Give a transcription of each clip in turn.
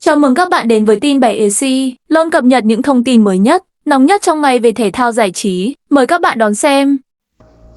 Chào mừng các bạn đến với tin 7AC, luôn cập nhật những thông tin mới nhất, nóng nhất trong ngày về thể thao giải trí. Mời các bạn đón xem.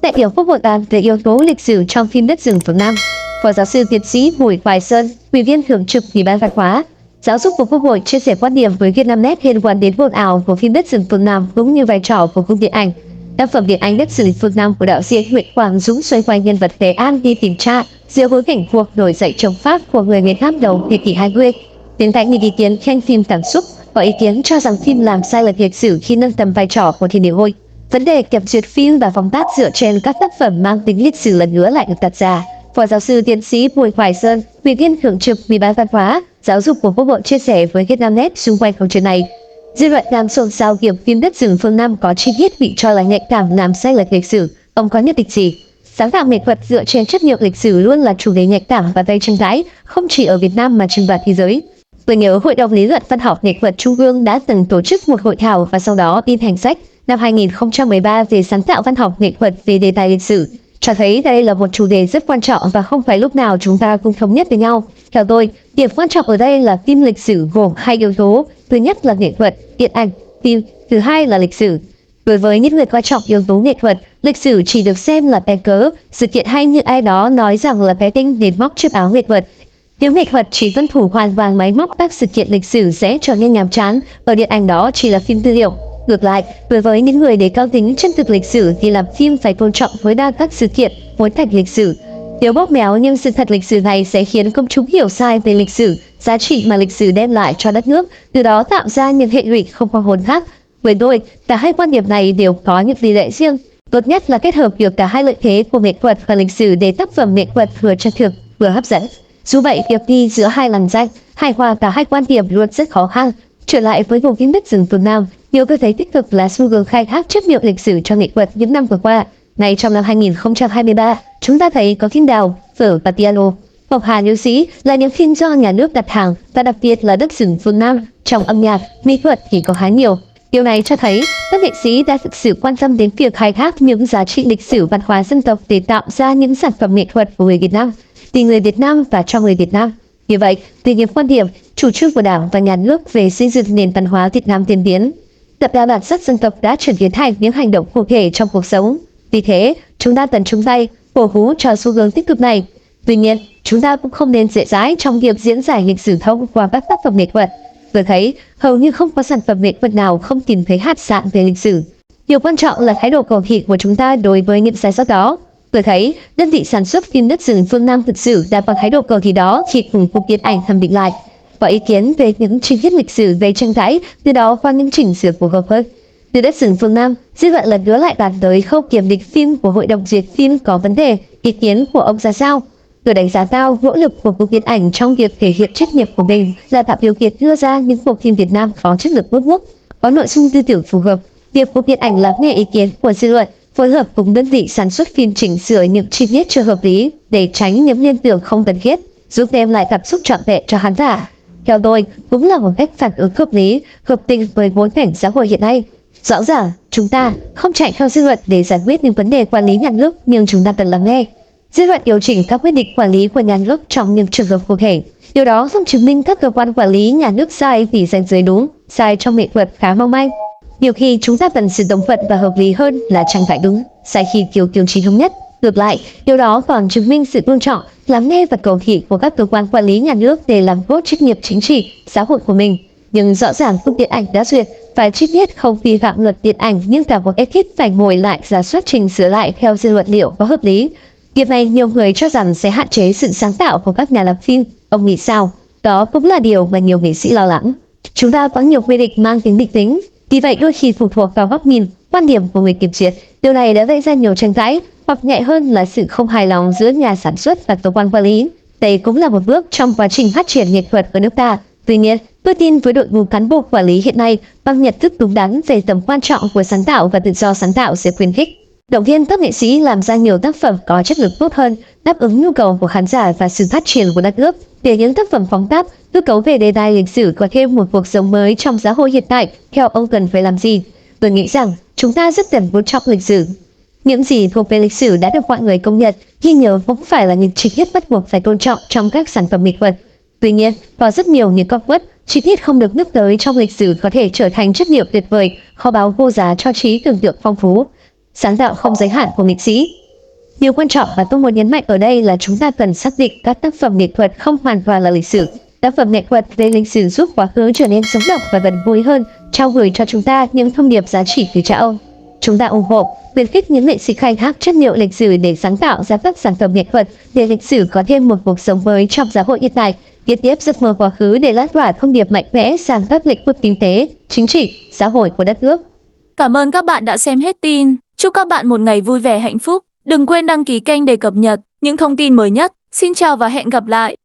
Đại biểu Quốc hội bàn về yếu tố lịch sử trong phim Đất rừng phương Nam. Phó giáo sư tiến sĩ Bùi Hoài Sơn, Ủy viên Thường trực Ủy ban Văn hóa, Giáo dục của Quốc hội chia sẻ quan điểm với Vietnamnet liên quan đến hồn ảo của phim Đất rừng phương Nam cũng như vai trò của cung điện ảnh. Tác phẩm điện ảnh Đất rừng phương Nam của đạo diễn Nguyễn Quang Dũng xoay quanh nhân vật Tế An đi tìm cha giữa bối cảnh cuộc nổi dậy chống Pháp của người Việt Nam đầu thế kỷ 20. Bên cạnh những ý kiến khen phim cảm xúc, có ý kiến cho rằng phim làm sai lệch lịch sử khi nâng tầm vai trò của thiên địa hội. Vấn đề kiểm duyệt phim và phóng tác dựa trên các tác phẩm mang tính lịch sử lần nữa lại được đặt ra. Phó giáo sư tiến sĩ Bùi Hoài Sơn, Ủy viên Thường trực Ủy ban Văn hóa, Giáo dục của Quốc hội chia sẻ với Vietnamnet xung quanh câu chuyện này. Dư luận đang xôn xao việc phim Đất rừng phương Nam có chi tiết bị cho là nhạy cảm làm sai lệch lịch sử. Ông có nhận định gì? Sáng tạo nghệ thuật dựa trên chất liệu lịch sử luôn là chủ đề nhạy cảm và gây tranh cãi, không chỉ ở Việt Nam mà trên toàn thế giới. Tôi nhớ Hội đồng lý luận văn học nghệ thuật Trung ương đã từng tổ chức một hội thảo và sau đó in thành sách năm 2013 về sáng tạo văn học nghệ thuật về đề tài lịch sử, cho thấy đây là một chủ đề rất quan trọng và không phải lúc nào chúng ta cũng thống nhất với nhau. Theo tôi, điểm quan trọng ở đây là phim lịch sử gồm hai yếu tố, thứ nhất là nghệ thuật, điện ảnh, phim, thứ hai là lịch sử. Đối với những người coi trọng yếu tố nghệ thuật, lịch sử chỉ được xem là bè cớ, sự kiện hay như ai đó nói rằng là bé tinh đến móc chiếc áo nghệ thuật. Nếu nghệ thuật chỉ tuân thủ hoàn toàn máy móc các sự kiện lịch sử sẽ trở nên nhàm chán, ở điện ảnh đó chỉ là phim tư liệu. Ngược lại, đối với những người đề cao tính chân thực lịch sử thì làm phim phải tôn trọng tối đa các sự kiện, bối cảnh lịch sử. Nếu bóp méo nhưng sự thật lịch sử này sẽ khiến công chúng hiểu sai về lịch sử, giá trị mà lịch sử đem lại cho đất nước, từ đó tạo ra những hệ lụy không có hồn khác. Với tôi, cả hai quan điểm này đều có những tỷ lệ riêng. Tốt nhất là kết hợp được cả hai lợi thế của nghệ thuật và lịch sử để tác phẩm nghệ thuật vừa chân thực, vừa hấp dẫn. Dù vậy, việc đi giữa hai làn ranh, hài hòa cả hai quan điểm luôn rất khó khăn. Trở lại với bộ phim Đất rừng phương Nam, nhiều tôi thấy tích cực là xu hướng khai thác chất liệu lịch sử cho nghệ thuật những năm vừa qua. Ngay trong năm 2023, chúng ta thấy có phim Đào, Phở và Piano, Ngọc Hà Nữ Sĩ là những phim do nhà nước đặt hàng và đặc biệt là Đất rừng phương Nam trong âm nhạc, mỹ thuật thì có khá nhiều. Điều này cho thấy các nghệ sĩ đã thực sự quan tâm đến việc khai thác những giá trị lịch sử văn hóa dân tộc để tạo ra những sản phẩm nghệ thuật của người Việt Nam, vì người Việt Nam và cho người Việt Nam. Như vậy, từ những quan điểm, chủ trương của Đảng và Nhà nước về xây dựng nền văn hóa Việt Nam tiên tiến, tập đa bản sắc dân tộc đã chuyển biến thành những hành động cụ thể trong cuộc sống. Vì thế, chúng ta cần chung tay cổ vũ cho xu hướng tích cực này. Tuy nhiên, chúng ta cũng không nên dễ dãi trong việc diễn giải lịch sử thông qua các tác phẩm nghệ thuật. Tôi thấy hầu như không có sản phẩm nghệ thuật nào không tìm thấy hạt sạn về lịch sử. Điều quan trọng là thái độ cầu thị của chúng ta đối với những sai sót đó. Tôi thấy đơn vị sản xuất phim Đất rừng phương Nam thực sự đã có thái độ cầu thị đó khi cùng cục điện ảnh thẩm định lại, có ý kiến về những chi tiết lịch sử gây tranh cãi, từ đó qua những chỉnh sửa phù hợp hơn. Từ Đất rừng phương Nam, dư luận lần nữa lại bàn tới khâu kiểm định phim của Hội đồng duyệt phim có vấn đề, ý kiến của ông ra sao? Tôi đánh giá cao nỗ lực của cục điện ảnh trong việc thể hiện trách nhiệm của mình là tạo điều kiện đưa ra những bộ phim Việt Nam có chất lượng tốt nhất, có nội dung tư tưởng phù hợp. Việc cục điện ảnh lắng nghe ý kiến của dư luận, phối hợp cùng đơn vị sản xuất phim chỉnh sửa những chi tiết chưa hợp lý để tránh những liên tưởng không cần thiết, giúp đem lại cảm xúc trọn vẹn cho khán giả. Theo tôi, cũng là một cách phản ứng hợp lý, hợp tình với bối cảnh xã hội hiện nay. Rõ ràng, chúng ta không chạy theo dư luận để giải quyết những vấn đề quản lý nhà nước, nhưng chúng ta cần lắng nghe. Dư luận điều chỉnh các quyết định quản lý của nhà nước trong những trường hợp cụ thể. Điều đó không chứng minh các cơ quan quản lý nhà nước sai vì ranh giới đúng, sai trong nghệ thuật khá mong manh. Nhiều khi chúng ta cần sự đồng thuận và hợp lý hơn là tranh cãi đúng, sai khi thiếu tiêu chí thống nhất. Ngược lại, điều đó còn chứng minh sự tôn trọng, lắng nghe và cầu thị của các cơ quan quản lý nhà nước để làm tốt trách nhiệm chính trị, xã hội của mình. Nhưng rõ ràng cục điện ảnh đã duyệt, phải chi tiết không vi phạm luật điện ảnh, nhưng cả một ekip phải ngồi lại rà soát chỉnh sửa lại theo dư luận liệu có hợp lý. Việc này nhiều người cho rằng sẽ hạn chế sự sáng tạo của các nhà làm phim. Ông nghĩ sao? Đó cũng là điều mà nhiều nghệ sĩ lo lắng. Chúng ta có nhiều quy định mang tính định tính, vì vậy đôi khi phụ thuộc vào góc nhìn, quan điểm của người kiểm duyệt. Điều này đã gây ra nhiều tranh cãi, hoặc nhẹ hơn là sự không hài lòng giữa nhà sản xuất và cơ quan quản lý. Đây cũng là một bước trong quá trình phát triển nghệ thuật ở nước ta. Tuy nhiên, tôi tin với đội ngũ cán bộ quản lý hiện nay, bằng nhận thức đúng đắn về tầm quan trọng của sáng tạo và tự do sáng tạo sẽ khuyến khích, động viên các nghệ sĩ làm ra nhiều tác phẩm có chất lượng tốt hơn, đáp ứng nhu cầu của khán giả và sự phát triển của đất nước. Để những tác phẩm phóng tác, hư cấu về đề tài lịch sử có thêm một cuộc sống mới trong xã hội hiện tại, theo ông cần phải làm gì? Tôi nghĩ rằng chúng ta rất cần tôn trọng lịch sử. Những gì thuộc về lịch sử đã được mọi người công nhận, ghi nhớ cũng phải là những chi tiết bắt buộc phải tôn trọng trong các sản phẩm nghệ thuật. Tuy nhiên, có rất nhiều những góc khuất, chi tiết không được nhắc tới trong lịch sử có thể trở thành chất liệu tuyệt vời, kho báu vô giá cho trí tưởng tượng phong phú. Sáng tạo không giới hạn của nghệ sĩ. Điều quan trọng mà tôi muốn nhấn mạnh ở đây là chúng ta cần xác định các tác phẩm nghệ thuật không hoàn toàn là lịch sử. Tác phẩm nghệ thuật về lịch sử giúp quá khứ trở nên sống động và gần gũi hơn, trao gửi cho chúng ta những thông điệp giá trị từ cha ông. Chúng ta ủng hộ, khuyến khích những nghệ sĩ khai thác chất liệu lịch sử để sáng tạo ra các sản phẩm nghệ thuật để lịch sử có thêm một cuộc sống mới trong xã hội hiện tại, viết tiếp giấc mơ quá khứ để lan tỏa thông điệp mạnh mẽ sang các lĩnh vực kinh tế, chính trị, xã hội của đất nước. Cảm ơn các bạn đã xem hết tin. Chúc các bạn một ngày vui vẻ hạnh phúc. Đừng quên đăng ký kênh để cập nhật những thông tin mới nhất. Xin chào và hẹn gặp lại.